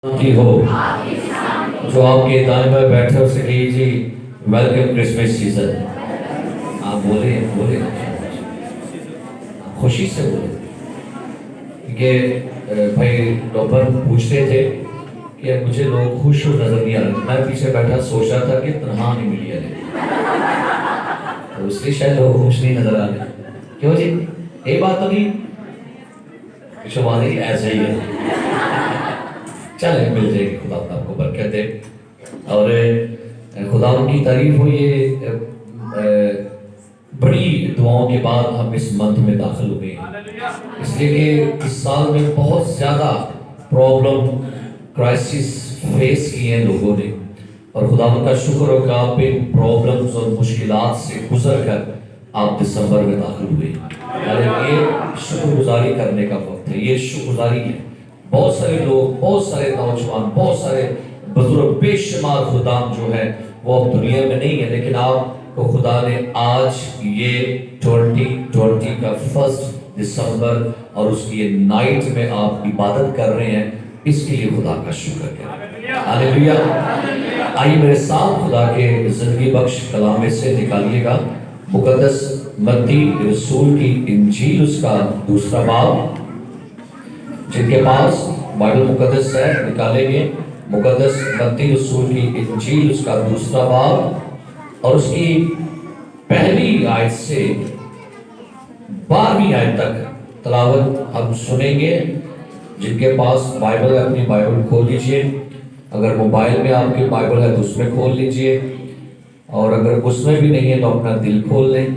کی ہو جو آپ کے دائیں بائیں بیٹھے ہو سے کہیے جی ویلکم کرسمس سیزن. آپ بولے خوشی سے بولے. کیونکہ بھائی ڈاکٹر پوچھتے تھے کہ مجھے لوگ خوش ہو نظر نہیں آ رہے. میں پیچھے بیٹھا سوچ رہا تھا کہ تنہا نہیں ملی ہے تو اس لیے شاید لوگ خوش نہیں نظر آ رہے. کیوں جی یہ بات تو نہیں شمال ہی ایسا ہی ہے. چلے مل جائے گی. خدا آپ کو برکت دے اور خدا ان کی تعریف ہو. یہ بڑی دعاؤں کے بعد ہم اس منتھ میں داخل ہوئے ہیں اس لیے کہ اس سال میں بہت زیادہ پرابلم کرائسس فیس کیے ہیں لوگوں نے اور خدا ان کا شکر ہو کہ آپ ان پرابلمز اور مشکلات سے گزر کر آپ دسمبر میں داخل ہوئے. یہ شکر گزاری کرنے کا وقت ہے. یہ شکر گزاری ہے. بہت سارے لوگ, بہت سارے نوجوان, بہت سارے بزرگ, بے شمار خدام جو ہیں وہ اب دنیا میں نہیں ہیں, لیکن آپ کو خدا نے آج یہ 2020 کا 1 دسمبر اور اس کی نائٹ میں آپ عبادت کر رہے ہیں, اس کے لیے خدا کا شکر کریں. ہاللیلویا. آئیے میرے ساتھ خدا کے زندگی بخش کلام سے نکالیے گا مقدس متی رسول کی انجیل اس کا 2 باب. جن کے پاس بائبل مقدس ہے نکالیں گے مقدس متی رسول کی انجیل اس کا 2 باب اور اس کی پہلی آیت سے 12ویں آیت تک تلاوت ہم سنیں گے. جن کے پاس بائبل ہے اپنی بائبل کھول لیجئے. اگر موبائل میں آپ کی بائبل ہے تو اس میں کھول لیجئے اور اگر اس میں بھی نہیں ہے تو اپنا دل کھول لیں.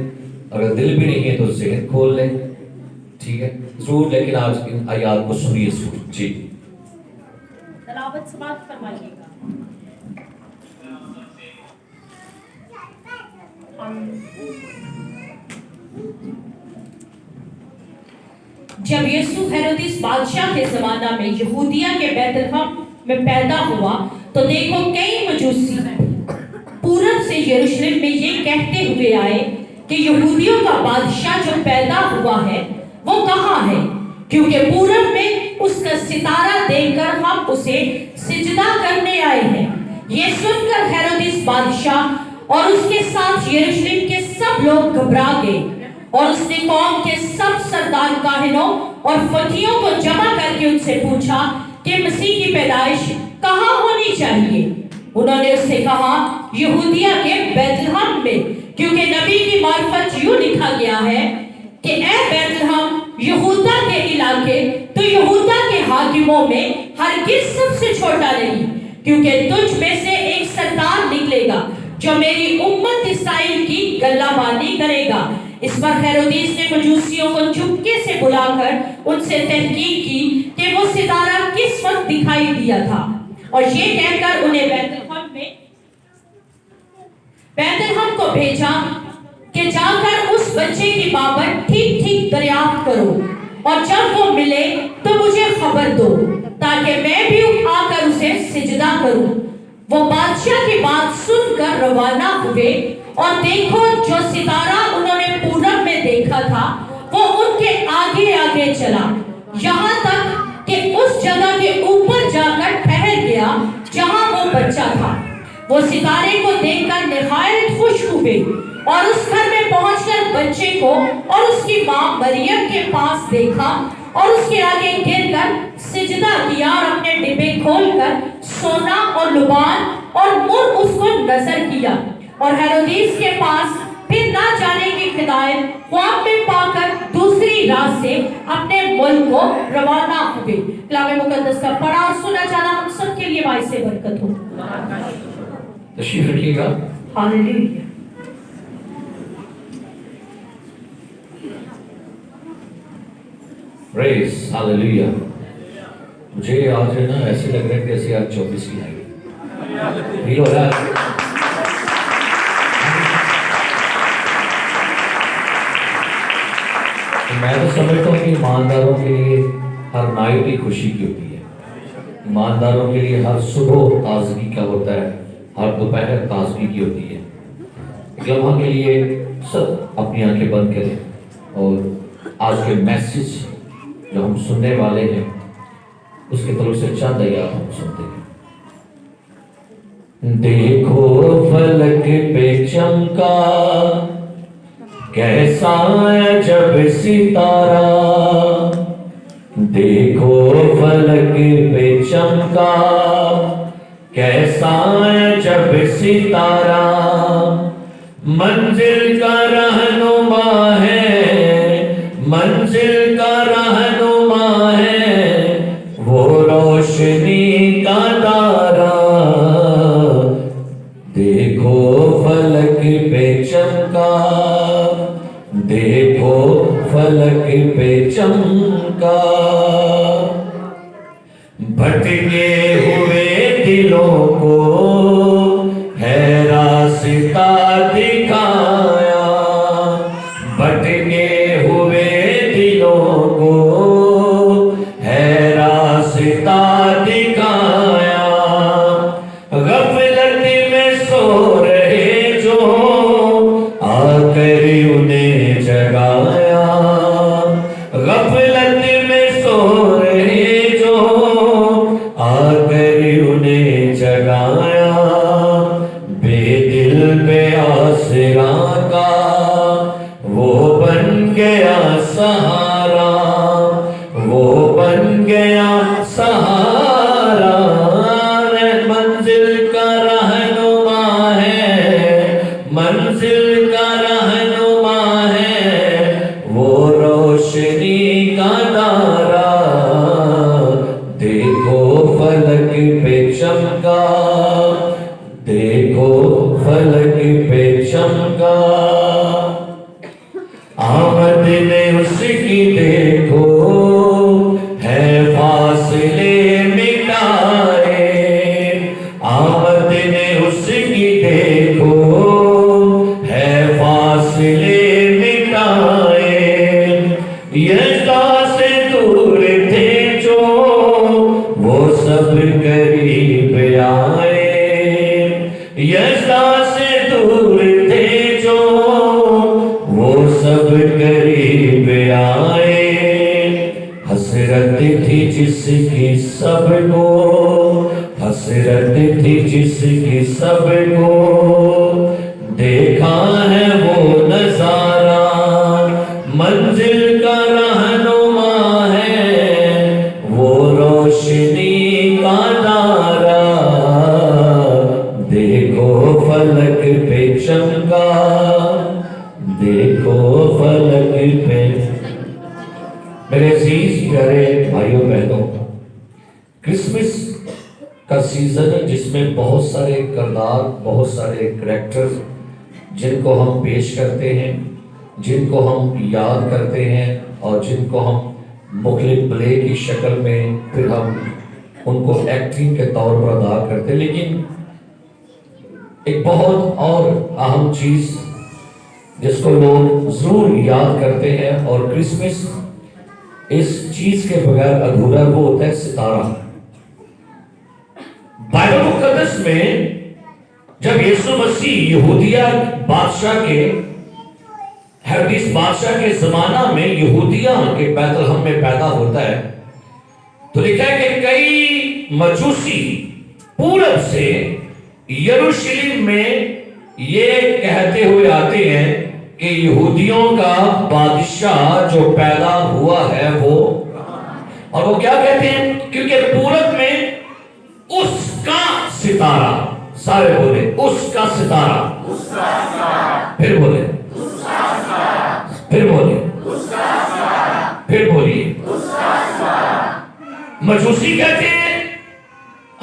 اگر دل بھی نہیں ہے تو ذہن کھول لیں. ٹھیک ہے ضرور, لیکن آج ان آیات کو سنیے ضرور. جی تلاوت سماعت فرمائیے گا. جب یسوع ہیرودیس بادشاہ کے زمانہ میں یہودیہ کے بیت لحم میں پیدا ہوا تو دیکھو کئی مجوسی پورب سے یروشلم میں یہ کہتے ہوئے آئے کہ یہودیوں کا بادشاہ جو پیدا ہوا ہے وہ کہاں ہے, کیونکہ پورب میں اس کا ستارہ دیکھ کر ہم اسے سجدہ کرنے آئے ہیں. یہ سن کر ہیرودیس بادشاہ اور اس کے ساتھ یروشلم کے سب لوگ گھبرا گئے اور اس نے قوم کے سب سردار کاہنوں اور فقیہوں کو جمع کر کے ان سے پوچھا کہ مسیح کی پیدائش کہاں ہونی چاہیے. انہوں نے اس سے کہا یہودیہ کے بیت لحم میں, کیونکہ نبی کی معرفت یوں لکھا گیا ہے کہ اے بیت لحم یہودا کے علاقے, تو یہودا کے حاکموں میں ہرگز سب سے چھوٹا نہیں, کیونکہ تجھ میں سے ایک سردار نکلے گا جو میری امت اسرائیل کی گلہ بانی کرے گا. اس پر ہیرودیس نے مجوسیوں کو چپکے سے بلا کر ان سے تحقیق کی کہ وہ ستارہ کس وقت دکھائی دیا تھا, اور یہ کہہ کر انہیں بیت لحم کو بھیجا کہ جا کر اس بچے کی بابت ٹھیک ٹھیک دریافت کرو, اور جب وہ ملے تو مجھے خبر دو تاکہ میں بھی اٹھا کر اسے سجدہ کروں. وہ بادشاہ کی بات سن کر روانہ ہوئے اور دیکھو جو ستارہ انہوں نے پورب میں دیکھا تھا وہ ان کے آگے آگے چلا یہاں تک کہ اس جگہ کے اوپر جا کر ٹھہر گیا جہاں وہ بچہ تھا. وہ ستارے کو دیکھ کر نہایت خوش ہوئے اور اس گھر میں پہنچ کر بچے کو اور اس کی ماں مریم کے پاس دیکھا اور اس کے آگے گر کر سجدہ کیا اور اپنے ڈبے کھول کر سونا اور لبان اور مر اس کو نظر کیا. اور ہیرودیس کے پاس پھر نہ جانے کی ہدایت خواب میں پا کر دوسری راہ سے اپنے ملک کو روانہ ہوئے. کلام مقدس کا پڑھا اور سنا جانا ہم سب کے لیے باعث برکت ہو. تشریف رکھیے گا. ہاللیلویا. پریز ہاللیلویا. مجھے آج ہے نا ایسے لگ رہا ہے کہ ایسے آج 24 کی آئی فیل ہو رہا ہے. میں تو سمجھتا ہوں کہ ایمانداروں کے لیے ہر نائٹ ہی خوشی کی ہوتی ہے. ایمانداروں کے لیے ہر صبح تازگی کا ہوتا ہے, ہر دوپہر تازگی کی ہوتی ہے. ایک لمحہ کے لیے سب اپنی آنکھیں بند کریں اور آج کے میسج جو ہم سننے والے ہیں اس کی طرف سے چند آیات ہم سنتے ہیں۔ دیکھو فلک پہ چمکا کیسا عجب ستارہ، دیکھو فلک پہ چمکا کیسا عجب ستارہ، منزل کا رہنما ہے، منزل کا رہنما ہے، وہ روشنی کا دارا، دیکھو فلک پہ چمکا، دیکھو فلک پہ چمکا، بھٹکے ہوئے دلوں کو ہے راستہ دکھایا، بھٹکے ہوئے دلوں کو ہے راستہ دکھایا، غفلت میں سو رہے جو آ کر انہیں جگایا، غفلت میں سو رہے جو آ کر انہیں جگایا، بے دل بے آسرا کا وہ بن گیا سہارا، وہ بن گیا سہارا، منزل کا رہنما ہے، منزل کا رہنما ہے، وہ روشنی کا دارا، دیکھو فلک پہ چمکا، دیکھو فلک پہ چمکا، آمد نے اس کی دیکھو ہے فاصلے مٹائے، آمد نے اس کی دیکھو ہے فاصلے مٹائے، یسوع سے دور تھے جو وہ سب قریب آئے، یسوع سے دور تھے جو وہ سب قریب آئے، حسرت تھی جس کی سب کو، حسرت تھی جس کی سب کو، دیکھا ہے وہ نظارہ، منزل کا رہنما ہے، وہ روشنی کا دارا، دیکھو فلک پہ چمکا، دیکھو فلک پہ۔ میرے عزیز پیارے بھائیوں بہنوں، کرسمس کا سیزن ہے جس میں بہت سارے کردار، بہت سارے کریکٹر جن کو ہم پیش کرتے ہیں، جن کو ہم یاد کرتے ہیں، اور جن کو ہم مختلف پلے کی شکل میں پھر ہم ان کو ایکٹنگ کے طور پر ادا کرتے ہیں، لیکن ایک بہت اور اہم چیز جس کو لوگ ضرور یاد کرتے ہیں، اور کرسمس اس چیز کے بغیر ادھورا، وہ ہوتا ہے ستارہ۔ بائبل مقدس میں جب یسوع مسیح یہودیہ بادشاہ کے، ہیرودیس بادشاہ کے زمانہ میں یہودیہ کے بیت لحم میں پیدا ہوتا ہے، تو لکھا ہے کہ کئی مجوسی پورب سے یروشلم میں یہ کہتے ہوئے آتے ہیں کہ یہودیوں کا بادشاہ جو پیدا ہوا ہے وہ، اور وہ کیا کہتے ہیں؟ کیونکہ پورب میں اس کا ستارہ، سارے بولے اس کا ستارہ، پھر بولے پھر بولے پھر بولیے، مجوسی کہتے ہیں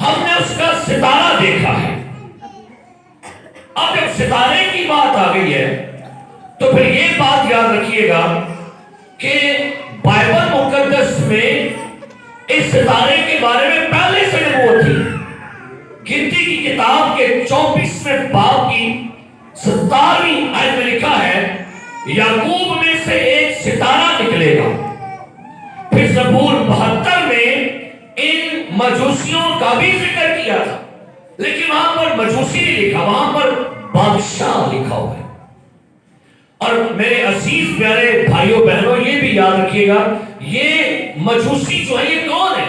ہم نے اس کا ستارہ دیکھا ہے۔ اب جب ستارے کی بات آ گئی ہے تو پھر یہ بات یاد رکھیے گا کہ بائبل مقدس میں اس ستارے کے بارے میں پہلے سے نبوت تھی۔ گنتی کی کتاب کے 24ویں باب کی 17ویں آیت میں لکھا ہے، یعقوب میں سے ایک ستارہ نکلے گا۔ پھر زبور 72 میں ان مجوسیوں کا بھی ذکر کیا تھا، لیکن وہاں پر مجوسی نہیں لکھا، وہاں پر بادشاہ لکھا ہوا ہے۔ اور میرے عزیز پیارے بھائیوں بہنوں، یہ بھی یاد رکھیے گا، یہ مجوسی جو ہے یہ کون ہے؟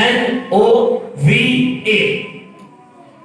NOVA।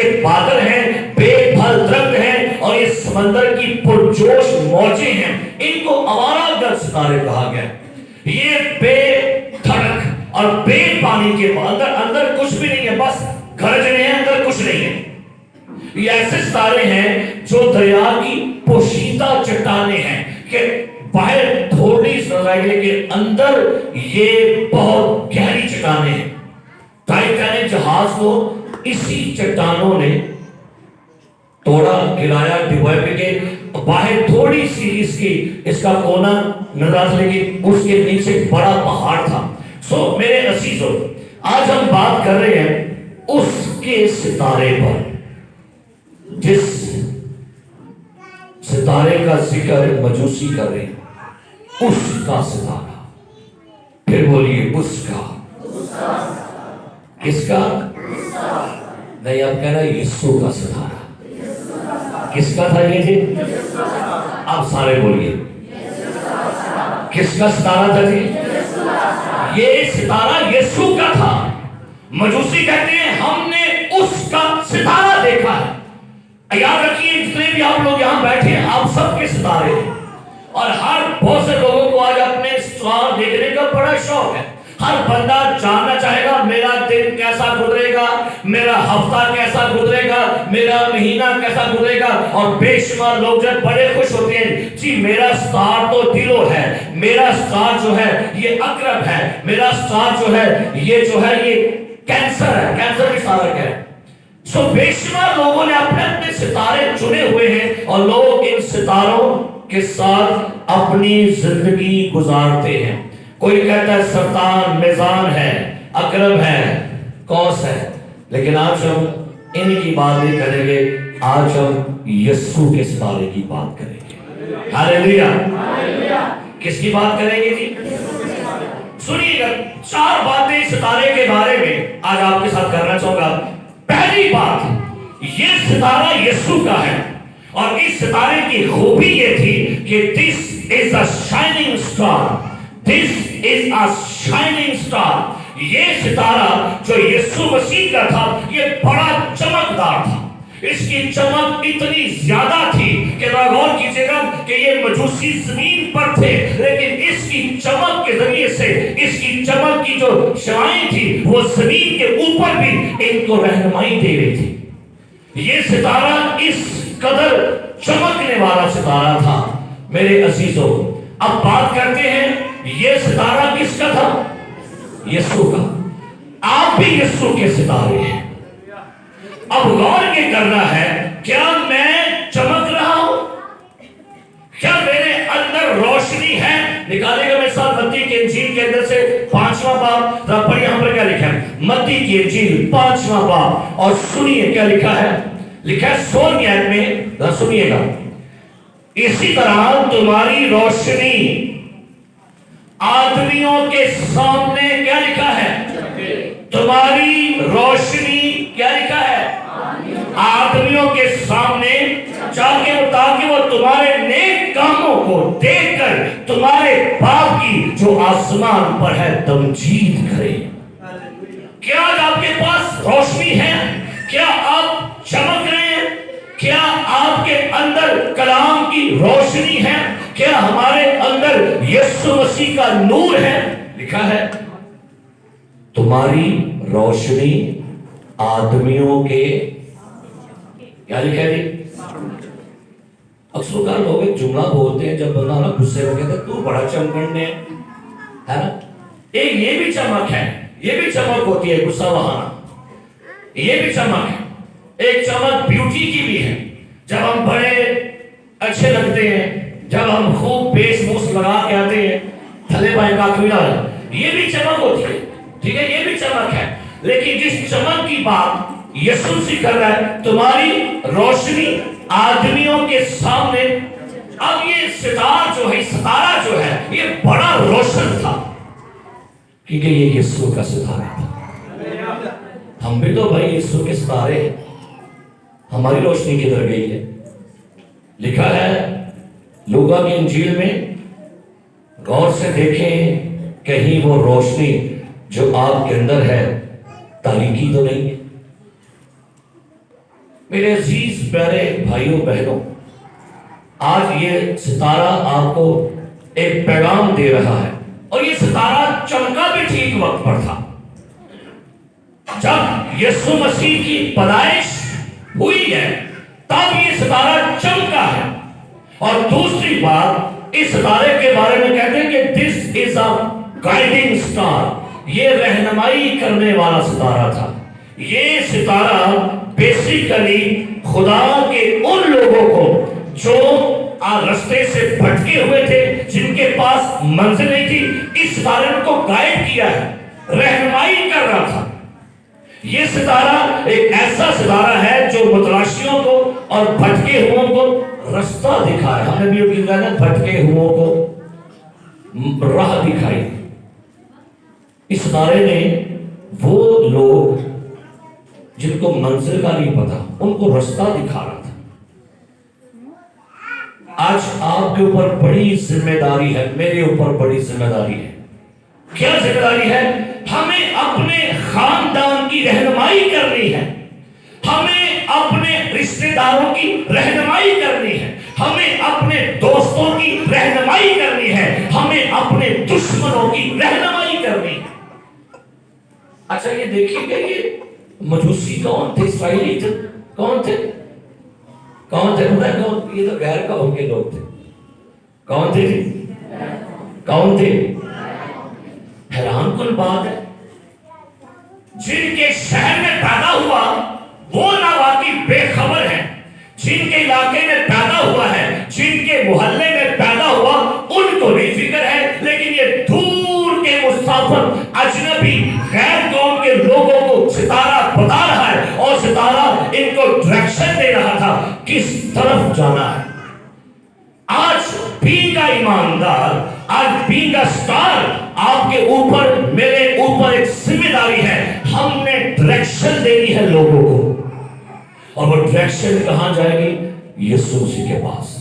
کے بادل ہیں، بے پھل درخت ہیں، اور یہ سمندر کی پرجوش موجیں ہیں، ان کو آوارہ گرد ستارے کہا گیا۔ یہ بے دھڑک اور بے پانی کے اندر کچھ بھی نہیں ہے، بس گرج رہے ہیں، اندر کچھ نہیں ہے۔ یہ ایسے ستارے ہیں جو دریا کی پوشیدہ چٹانیں ہیں کہ باہر تھوڑی سزائے کے اندر یہ بہت گہری چٹانیں ہیں۔ ٹائٹینک جہاز کو اسی چٹانوں نے توڑا، گرایا، ڈبویا، کہ باہر تھوڑی سی اس کا کونا نظر آتا، لیکن اس کے نیچے بڑا پہاڑ تھا۔ سو میرے عزیزوں، آج ہم بات کر رہے ہیں اس کے ستارے پر، جس ستارے کا ذکر مجوسی کر رہے ہیں، اس کا ستارہ۔ پھر بولیے اس کا۔ کس کا؟ نہیں، آپ کہہ رہے ہیں یسوع کا ستارہ۔ کس کا تھا یہ جی؟ آپ سارے بولیے کس کا ستارہ تھا جی؟ یہ ستارہ یسوع کا تھا۔ مجوسی کہتے ہیں ہم نے اس کا ستارہ دیکھا ہے۔ یاد رکھیے، جتنے بھی آپ لوگ یہاں بیٹھے ہیں، آپ سب کے ستارے ہیں، اور ہر بہت سے لوگوں کو آج اپنے ستارے دیکھنے کا بڑا شوق ہے۔ ہر بندہ جاننا چاہے گا میرا دن کیسا گزرے گا، میرا ہفتہ کیسا گزرے گا، میرا مہینہ کیسا گزرے گا، اور بے شمار لوگ جب بڑے خوش ہوتے ہیں، جی میرا ستار تو دلو ہے، میرا ستار جو ہے یہ عقرب ہے، میرا ستار جو ہے یہ کینسر ہے، کینسر کی ستارہ ہے۔ سو بے شمار لوگوں نے اپنے اپنے ستارے چنے ہوئے ہیں، اور لوگ ان ستاروں کے ساتھ اپنی زندگی گزارتے ہیں۔ کوئی کہتا ہے سرطان، میزان ہے، عقرب ہے، قوس ہے، لیکن آج ہم ان کی بات نہیں کریں گے، آج ہم یسوع کے ستارے کی بات کریں گے۔ ہاللیلویا۔ کس کی بات کریں گے جی؟ سنیے گا، 4 باتیں ستارے کے بارے میں آج آپ کے ساتھ کرنا چاہوں گا۔ پہلی بات، یہ ستارہ یسوع کا ہے، اور اس ستارے کی خوبی یہ تھی کہ this is a shining star، this is a shining star۔ یہ ستارہ جو یسوع مسیح کا تھا، یہ بڑا چمکدار تھا۔ اس کی چمک اتنی زیادہ تھی کہ غور کیجئے گا کہ یہ مجوسی زمین پر تھے، لیکن اس کی چمک کے ذریعے سے، اس کی چمک کی جو شعاعیں تھی، وہ زمین کے اوپر بھی ان کو رہنمائی دے رہی تھی۔ یہ ستارہ اس قدر چمکنے والا ستارہ تھا۔ میرے عزیزوں، اب بات کرتے ہیں یہ ستارہ کس کا تھا؟ یسوع کا۔ آپ بھی یسوع کے ستارے ہیں۔ اب غور یہ کرنا ہے، کیا میں چمک رہا ہوں؟ کیا میرے اندر روشنی ہے؟ نکالے گا میرے ساتھ متی کی انجیل کے اندر سے 5واں باب، ذرا پڑھیے یہاں پر کیا لکھا ہے۔ متی کی انجیل 5واں باب، اور سنیے کیا لکھا ہے۔ لکھا ہے 16 آیت میں، ذرا سنیے گا۔ اسی طرح تمہاری روشنی آدمیوں کے سامنے، کیا لکھا ہے؟ تمہاری روشنی کیا لکھا ہے؟ آدمیوں کے سامنے، تاکہ وہ تمہارے نیک کاموں کو دیکھ کر تمہارے باپ کی جو آسمان پر ہے تمجید کرے۔ کیا آج آپ کے پاس روشنی ہے؟ کیا آپ چمک رہے ہیں؟ کیا آپ کے اندر کلام کی روشنی ہے؟ کیا ہمارے اندر یسوع مسیح کا نور ہے؟ لکھا ہے تمہاری روشنی آدمیوں کے، کیا لکھا ہے جی؟ اکثر کا لوگ ایک جملہ بولتے ہیں جب بندہ نا غصے میں کہتے ہیں تو بڑا چمکنے ہے نا۔ ایک یہ بھی چمک ہے، یہ بھی چمک ہوتی ہے غصہ بہانا، یہ بھی چمک ہے۔ ایک چمک بیوٹی کی بھی ہے، جب ہم بڑے اچھے لگتے ہیں، جب ہم خوب بیس موس لگا کے آتے ہیں، تھلے بائیں کا کوئلہ، یہ بھی چمک ہوتی ہے، ٹھیک ہے، یہ بھی چمک ہے۔ لیکن جس چمک کی بات یسوع سے کر رہا ہے، تمہاری روشنی آدمیوں کے سامنے۔ اب یہ ستارہ جو ہے یہ بڑا روشن تھا، کیونکہ یہ یسوع کا ستارہ تھا۔ ہم بھی تو بھائی یسوع کے ستارے ہیں، ہماری روشنی کدھر گئی ہے؟ لکھا ہے لوکا کی انجیل میں، غور سے دیکھیں کہیں وہ روشنی جو آپ کے اندر ہے تاریکی تو نہیں ہے۔ میرے عزیز پیارے بھائیوں بہنوں، آج یہ ستارہ آپ کو ایک پیغام دے رہا ہے، اور یہ ستارہ چمکا بھی ٹھیک وقت پر تھا جب یسوع مسیح کی پیدائش ہوئی ہے، تب یہ ستارہ چمکا ہے۔ اور دوسری بات، اس ستارے کے بارے میں کہتے ہیں کہ دس از اے گائیڈنگ اسٹار، یہ رہنمائی کرنے والا ستارہ تھا۔ یہ ستارہ بیسیکلی خدا کے ان لوگوں کو جو رستے سے بھٹکے ہوئے تھے، جن کے پاس منزل نہیں تھی، اس ستارے نے کو گائیڈ کیا ہے، رہنمائی کر رہا تھا۔ یہ ستارہ ایک ایسا ستارہ ہے جو متلاشیوں کو اور بھٹکے ہوئوں کو رستہ دکھائے۔ ہم نے بھی کہا بھٹکے ہوئوں کو راہ دکھائی۔ اس ستارے نے وہ لوگ جن کو منزل کا نہیں پتا، ان کو رستہ دکھا رہا تھا۔ آج آپ کے اوپر بڑی ذمہ داری ہے، میرے اوپر بڑی ذمہ داری ہے۔ کیا ذمہ داری ہے؟ ہمیں اپنے خاندان کی رہنمائی کرنی ہے، ہمیں اپنے رشتہ داروں کی رہنمائی کرنی ہے، ہمیں اپنے دوستوں کی رہنمائی کرنی ہے، ہمیں اپنے دشمنوں کی رہنمائی کرنی ہے۔ اچھا یہ دیکھیے کہ یہ مجوسی کون تھے؟ اسرائیلی تھے؟ کون تھے؟ کون تھے؟ پتہ ہے کون؟ یہ تو غیر قوم کے لوگ تھے۔ کون تھے؟ کون تھے؟ حیران کن بات ہے، جن کے شہر میں پیدا ہوا وہ نہ واقعی بے خبر ہیں، جن کے علاقے میں پیدا ہوا ہے، جن کے محلے میں پیدا ہوا، ان کو نہیں فکر ہے، لیکن یہ دور کے مسافر اجنبی غیر قوم کے لوگوں کو ستارہ بتا رہا ہے، اور ستارہ ان کو ڈائریکشن دے رہا تھا کس طرف جانا ہے۔ آج بینگ کا ایماندار، آج بینگ کا اسٹار، آپ کے اوپر میرے اوپر ایک ذمہ داری ہے، ہم نے ڈائریکشن دینی ہے لوگوں کو، اور وہ ڈائریکشن کہاں جائے گی؟ یسوع مسیح کے پاس۔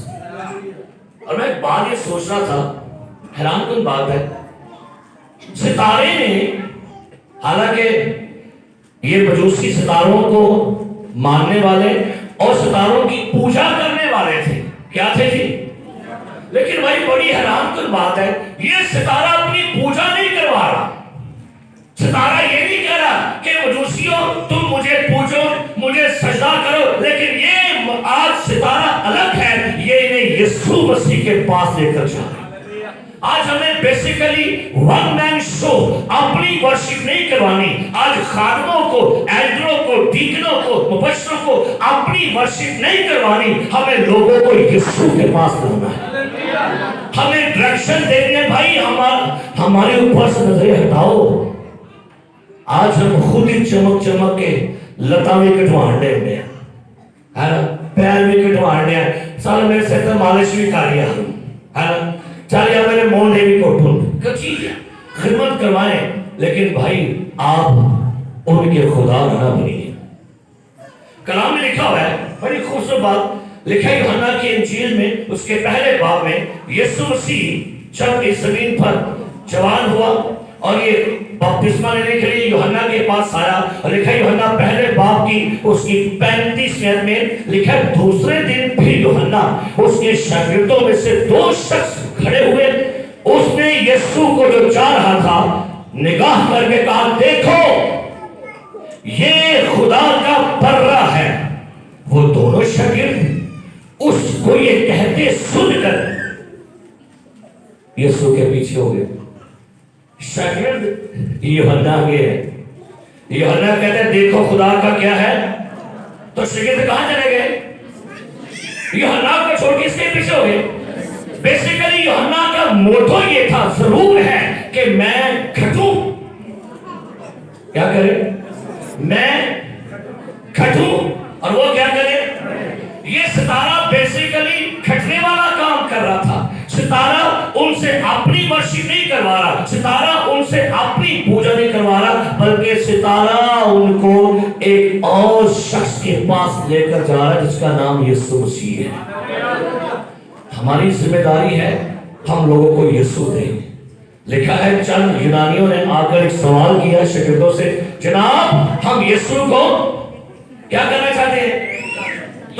اور میں ایک بات یہ سوچ رہا تھا، حیران کن بات ہے، ستارے نے، حالانکہ یہ مجوسی ستاروں کو ماننے والے اور ستاروں کی پوجا کرنے والے تھے، کیا تھے جی؟ لیکن بھائی بڑی حیران کن بات ہے، یہ ستارہ اپنی پوجا نہیں کروا رہا۔ ستارہ یہ نہیں کہہ رہا کہ مجوسیوں تم مجھے پوجو، مجھے سجدہ کرو، لیکن یہ آج ستارہ الگ ہے، یہ انہیں یسوع مسیح کے پاس لے کر جا رہا ہے۔ آج ہمیں بیسیکلی ون مین شو، اپنی ورشپ نہیں کروانی۔ آج خادموں کو، ایلڈروں کو، ڈیکنوں کو، مبشروں کو اپنی ورشپ نہیں کروانی، ہمیں لوگوں کو یسوع کے پاس لانا ہے، ہمیں ڈائریکشن دینی ہے۔ بھائی ہمارے اوپر سے نظریں ہٹاؤ۔ آج ہم خود ہی چمک چمک کے لتا بھی کٹوانے ہوئے ہیں، ہے نا، پیر بھی کٹوانے ہیں، سال میرے سے تو مالش بھی کر لیا، ہے نا، چاہیے میرے مونڈے بھی کوٹوں، کچھ خدمت کروائیں، لیکن بھائی آپ ان کے خدا نہ بنیے۔ کلام میں لکھا ہوا ہے، بڑی خوبصورت بات لکھا ہے یوحنا کی انجیل میں، اس کے پہلے باب میں، یسوع مسیح جب اس زمین پر جوان ہوا اور یہ بپتسمہ لینے کے لیے یوحنا کے پاس آیا، اور لکھا ہے یوحنا پہلے باب کی اس کی 35 آیت میں لکھا ہے، دوسرے دن پھر یوحنا اس کے شاگردوں میں سے 2 شخص کھڑے ہوئے، اس نے یسوع کو جو جا رہا تھا نگاہ کر کے کہا، دیکھو یہ خدا کا برہ ہے۔ وہ دونوں شاگرد اس کو یہ کہتے سن کر یسوع کے پیچھے ہو گئے۔ شاگرد یوحنا کے ہیں، یوحنا کہتے ہیں دیکھو خدا کا کیا ہے، تو شاگرد کہاں چلے گئے؟ یوحنا کو چھوڑ کے اس کے پیچھے ہو گئے۔ بیسیکلی یوحنا کا موٹو یہ تھا، ضرور ہے کہ میں کھٹوں، کیا کرے؟ میں کھٹوں، اور وہ کیا کرے؟ یہ ستارہ بیسیکلی کھٹنے والا کام کر رہا تھا۔ ستارہ ان سے اپنی ورشپ نہیں کروا رہا، ستارہ ان سے اپنی پوجا نہیں کروا رہا، بلکہ ستارہ ان کو ایک اور شخص کے پاس لے کر جا رہا ہے جس کا نام یسوع مسیح ہے۔ ہماری ذمہ داری ہے ہم لوگوں کو یسوع دیں۔ لکھا ہے چند یونانیوں نے آ کر ایک سوال کیا شاگردوں سے، جناب ہم یسوع کو کیا کرنا چاہتے ہیں؟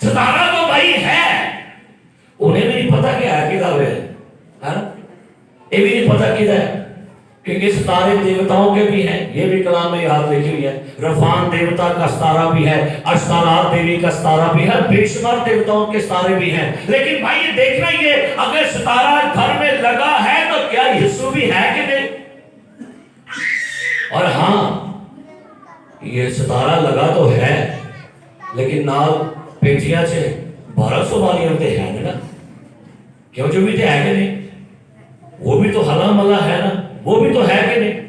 ستارہ تو بھائی ہے، انہیں بھی نہیں پتا کیا ہے کدھر ہے نا، یہ بھی نہیں پتا کدھر ہے، کیونکہ ستارے دیوتاؤں کے بھی ہیں، یہ بھی کلام میں یاد لکھی ہوئی ہے، رفان دیوتا کا ستارہ بھی ہے، اشتارات دیوی کا ستارہ بھی ہے، بے شمار دیوتاؤں کے ستارے بھی ہیں، لیکن بھائی یہ دیکھنا یہ اگر ستارہ گھر میں لگا ہے تو کیا یسوع بھی ہے کہ نہیں؟ اور ہاں یہ ستارہ لگا تو ہے لیکن نال پیٹیاں سے 1200 والی ہوتے ہیں نا، کیوں جو بھی تو ہے کہ نہیں؟ وہ بھی تو ہلا ملا ہے نا، وہ بھی تو ہے کہ نہیں؟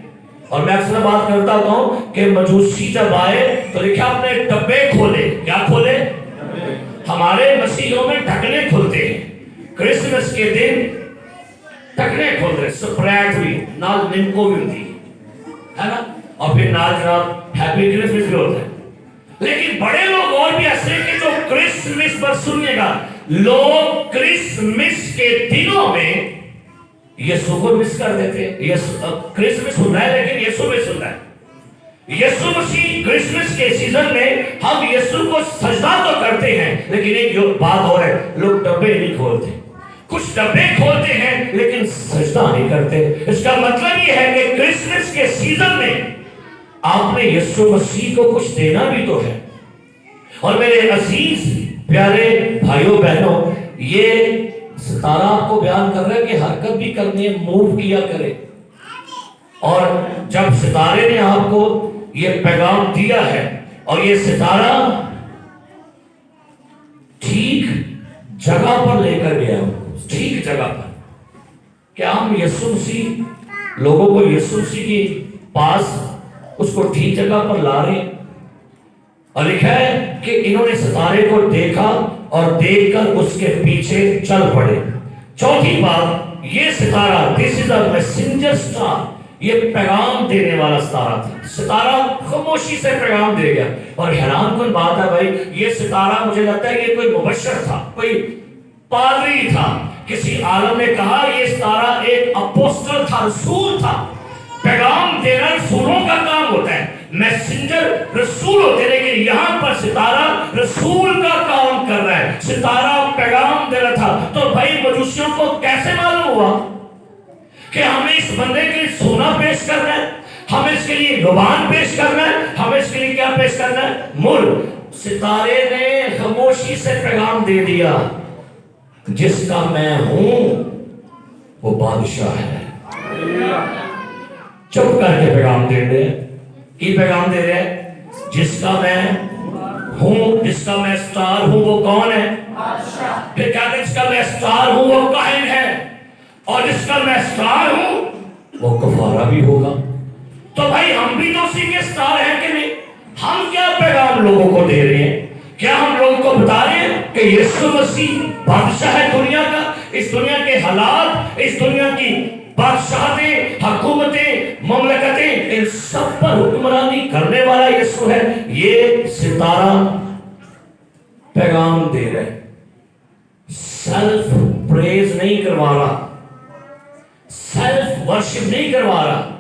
اور میں اکثر بات کرتا ہوں کہ مجوسی جب آئے تو لکھا اپنے ڈبے کھولے، کیا کھولے؟ ہمارے مسیحوں میں ڈھکنے کھلتے ہیں، کرسمس کے دن ڈھکنے کھول رہے، سپریٹ ہوئی نال نمکو بھی ہوتی ہے نا، اور پھر نال جناب ہیپی کرسمس بھی ہوتا ہے، لیکن بڑے لوگ اور بھی ایسے کہ جو کرسمس پر سنیے گا، لوگ کرسمس کے دنوں میں یسوع کو مس کر دیتے ہیں، کرسمس سن رہا ہے لیکن یسوع بھی سن رہا ہے، یسوع مسیح کرسمس کے سیزن میں ہم یسوع کو سجدہ تو کرتے ہیں، لیکن ایک بات اور ہے، لوگ ڈبے نہیں کھولتے، کچھ ڈبے کھولتے ہیں لیکن سجدہ نہیں کرتے۔ اس کا مطلب یہ ہے کہ کرسمس کے سیزن میں آپ نے یسوع مسیح کو کچھ دینا بھی تو ہے۔ اور میرے عزیز پیارے بھائیوں بہنوں، یہ ستارہ آپ کو بیان کر رہا ہے کہ حرکت بھی کرنی ہے، موو کیا کرے، اور جب ستارے نے آپ کو یہ پیغام دیا ہے اور یہ ستارہ ٹھیک جگہ پر لے کر گیا ہوں، ٹھیک جگہ پر، کیا ہم یسوع مسیح لوگوں کو یسوع مسیح کے پاس اس کو ٹھیک جگہ پر لا رہے ہیں؟ اور لکھا ہے کہ انہوں نے ستارے کو دیکھا اور دیکھ کر اس کے پیچھے چل پڑے۔ چوتھی بات، یہ ستارہ this is a messenger star، یہ پیغام دینے والا ستارہ تھا، ستارہ خاموشی سے پیغام دے گیا۔ اور حیران کن بات ہے بھائی، یہ ستارہ مجھے لگتا ہے یہ کوئی مبشر تھا، کوئی پادری تھا، کسی عالم نے کہا یہ ستارہ ایک اپوسٹل تھا، رسول تھا۔ پیغام دینا رسولوں کا کام ہوتا ہے، میسنجر رسول ہوتے ہیں، لیکن یہاں پر ستارہ رسول کا کام کر رہا ہے، ستارہ پیغام دے رہا تھا۔ تو بھائی مجوسیوں کو کیسے معلوم ہوا کہ ہمیں اس بندے کے لیے سونا پیش کرنا ہے، ہمیں اس کے لیے لبان پیش کرنا ہے، ہمیں اس کے لیے کیا پیش کرنا ہے؟ مر۔ ستارے نے خاموشی سے پیغام دے دیا، جس کا میں ہوں وہ بادشاہ ہے۔ چپ کر کے پیغام دے رہے ہیں، کی پیغام دے رہے ہیں؟ جس کا میں ہوں، جس کا میں سٹار ہوں وہ کون ہے؟ پھر کہتے ہیں جس کا میں سٹار ہوں وہ کاہن ہے، اور جس کا میں سٹار ہوں وہ کفارہ بھی ہوگا۔ تو بھائی ہم بھی تو اسی کے سٹار ہیں کہ نہیں؟ ہم کیا پیغام لوگوں کو دے رہے ہیں؟ کیا ہم لوگوں کو بتا رہے ہیں کہ یسوع مسیح بادشاہ ہے دنیا کا، اس دنیا کے حالات، اس دنیا کی بادشاہتیں، حکومتیں، مملکتیں، ان سب پر حکمرانی کرنے والا یسوع ہے؟ یہ ستارہ پیغام دے رہے، سیلف پریز نہیں کروا رہا، سیلف ورشپ نہیں کروا رہا،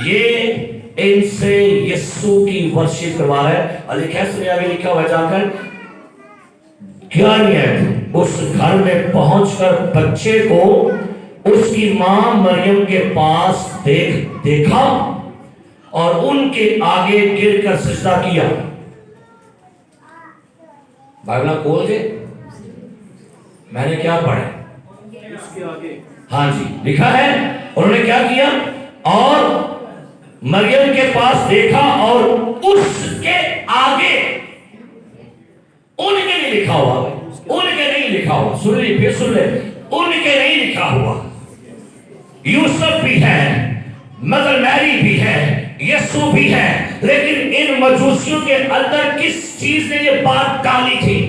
یہ ان سے یسوع کی ورشپ کروا رہا ہے۔ اور لکھا ہے، سنیا بھی لکھا ہوا جا کر، کیا نیت اس گھر میں پہنچ کر بچے کو اس کی ماں مریم کے پاس دیکھا اور ان کے آگے گر کر سجدہ کیا۔ بائبلہ کھول دے، میں نے کیا پڑھا؟ ہاں جی، لکھا ہے انہوں نے کیا کیا؟ اور مریم کے پاس دیکھا اور اس کے آگے، ان کے نہیں لکھا ہوا، ان کے نہیں لکھا ہوا، سن لی پھر سن لے، ان کے نہیں لکھا ہوا، یوسف بھی ہے، مدر میری بھی ہے، یسوع بھی ہے، لیکن ان مجوسیوں کے اندر کس چیز نے یہ بات ڈالی تھی؟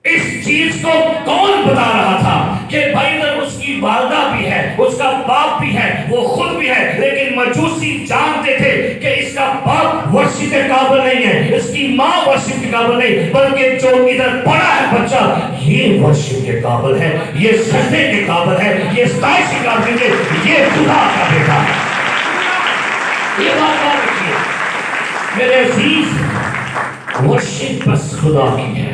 اس چیز کو کون بتا رہا تھا کہ بھائی ادھر اس کی والدہ بھی ہے، اس کا باپ بھی ہے، وہ خود بھی ہے، لیکن مجوسی جانتے تھے کہ اس کا باپ ورشپ کے قابل نہیں ہے، اس کی ماں ورشپ کے قابل نہیں، بلکہ جو ادھر پڑا ہے بچہ یہ ورشپ کے قابل ہے، یہ سجدے کے قابل ہے، یہ ستائش کے قابل ہے، یہ خدا کا بیٹا ہے۔ یہ بات یاد رکھیے میرے عزیز، ورشپ بس خدا کی ہے،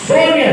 16।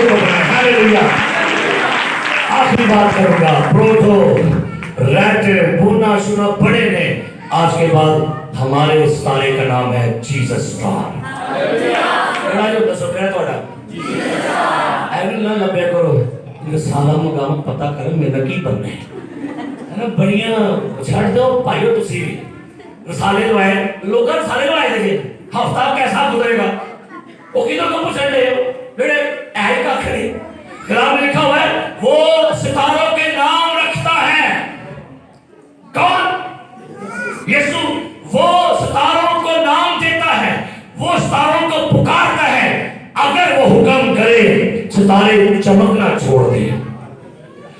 مسجد کو بنائے. ہاللیلویا. آخری بات کروں گا. پروٹو ریٹ بونا شنا پڑے نے. آج کے بعد ہمارے اس تارے کا نام ہے جیسس اسٹار. جو دسو کہہ توڑا ایوری نہ لبے کرو یہ سالہ مقام پتہ کرو میرا کی بننے ہے. بڑیاں چھڑ دو پائیو تسی بھی رسالے جو آئے لوگاں رسالے جو آئے دیکھیں ہفتہ کیسا گزرے گا. وہ کدھر کو پوچھنے لے بیڑے اہل کا کھڑی کلام میں لکھا ہوا ہے وہ ستاروں کے نام رکھتا ہے. کون؟ یسوع. وہ ستاروں کو نام دیتا ہے, وہ ستاروں کو پکارتا ہے. اگر وہ حکم کرے ستارے چمکنا چھوڑ دیں.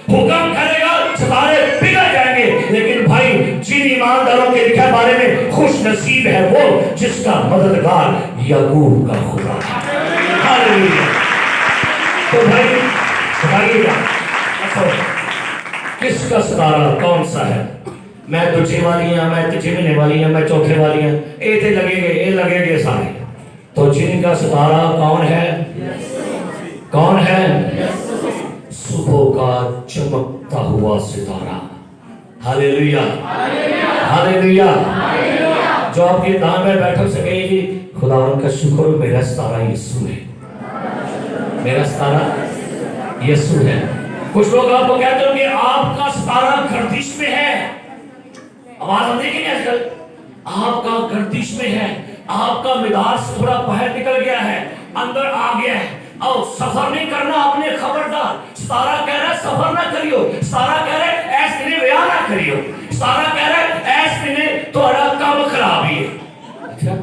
حکم کرے گا ستارے پگھل جائیں گے. لیکن بھائی جن ایمانداروں کے لکھے بارے میں خوش نصیب ہے وہ جس کا مددگار یعقوب کا خدا ہے. ہاللیلویا. تو بھائی بتائیے گا کس کا ستارہ کون سا ہے؟ میں تجھے والی ہوں, میں تجھے ملنے والی ہوں, میں چوتھے والی ہوں, اے تے لگے گے, اے لگے گے سارے. تو جن کا ستارہ کون ہے؟ کون ہے؟ صبح کا چمکتا ہوا ستارہ. ہاللیلویا. ہاللیلویا. جو آپ کے دان میں بیٹھ سکے جی خداوند کا شکر میرا ستارہ یسوع ہے. میرا ستارہ یسوع ہے. کچھ لوگ آپ کو کہتے ہو کہ آپ کا ستارہ گردش میں ہے. آواز آتی ہے کہ نہیں آج کل؟ آپ کا گردش میں ہے, آپ کا مداس تھوڑا باہر نکل گیا ہے, اندر آ گیا ہے. اور سفر نہیں کرنا اپنے خبردار. ستارہ کہہ رہا ہے سفر نہ کریو. ستارہ کہہ رہا ہے ایس نے ویا نہ کریو. ستارہ کہہ رہا ہے ایس نے تھوڑا کام خراب ہی ہے. اچھا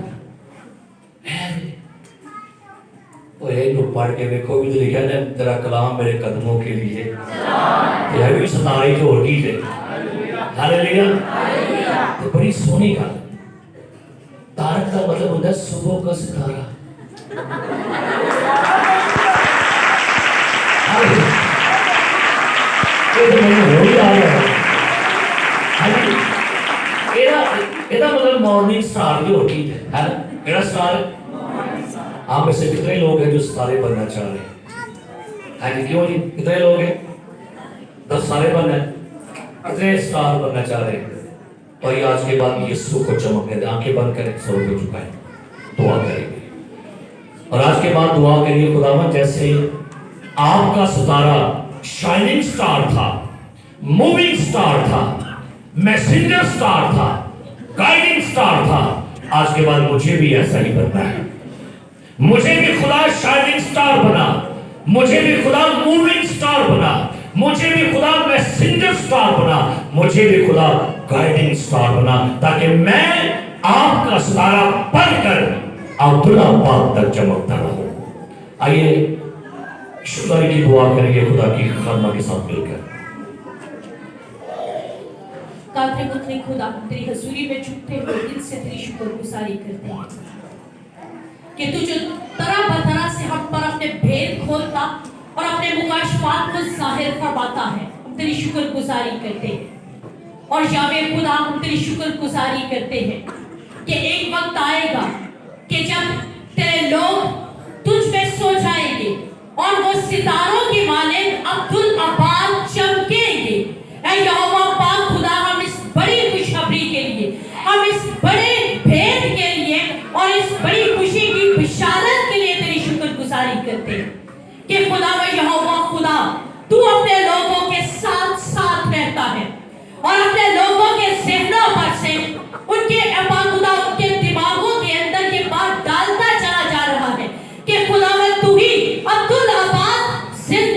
وہ ایک پڑھ کے دیکھو بھی تو لکھا ہے تیرا کلام میرے قدموں کے لیے یہ بھی ستارے جو ہو گئی ہے. ہاللیلویا. تو بڑی سونی گل. تارک کا مطلب ہوتا ہے صبح کا ستارہ. مطلب مارننگ سٹار جو ہوتی ہے نا. کیڑا سٹار ہے؟ آپ میں سے کتنے لوگ ہیں جو ستارے بننا چاہ رہے ہیں؟ ہاں جی کیوں جی کتنے لوگ ہیں؟ 10 ستارے بننا ہے. کتنے سٹار بننا چاہ رہے ہیں؟ اور یہ آج کے بعد یسوع کو چمکنے دیں. آنکھیں بند کریں, سر کو جھکائیں, دعا کریں گے. اور آج کے بعد دعا کے لیے خداوند جیسے آپ کا ستارہ شائننگ سٹار تھا, موونگ سٹار تھا, میسنجر سٹار تھا, گائیڈنگ سٹار تھا, آج کے بعد مجھے بھی ایسا ہی بننا ہے. مجھے بھی خدا شائننگ سٹار بنا, مجھے بھی خدا موونگ سٹار بنا, مجھے بھی خدا میسنجر سٹار بنا, مجھے بھی خدا گائیڈنگ سٹار بنا, تاکہ میں آپ کا ستارہ بن کر عبداللہ پاک تک چمکتا رہوں. آئیے شکر کی دعا کریں گے خدا کی خدمت کے ساتھ مل کر. قادر مطلق خدا تیری حضوری میں جھکتے ہوئے دل سے تیری شکر گزاری کرتے ہیں کہ تو جو طرح بطرح سے ہم پر اپنے بھید کھولتا اور اپنے مکاشفات کو ظاہر فرماتا ہے. ہم تیری شکر گزاری کرتے ہیں. اور یاوے خدا ہم تیری شکر گزاری کرتے ہیں کہ ایک وقت آئے گا کہ جب تیرے لوگ تجھ میں سو جائیں گے اور وہ ستاروں کی مانند عبدالآباد چمکیں گے. اے یہوہ پاک خدا ہم اس بڑی خوشخبری کے لیے, ہم اس بڑے بھید کے لیے اور اس بڑی خوشی کی بشارت کے لیے تیری شکر گزاری کرتے ہیں کہ خدا و یہوہ خدا تو اپنے لوگوں کے ساتھ ساتھ رہتا ہے اور اپنے لوگوں کے ذہنوں پر سے ان کے خدا ان کے دماغوں کے اندر یہ بات ڈالتا چلا جا رہا ہے کہ خداوند تو ہی عبدالآباد زندہ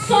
100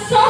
100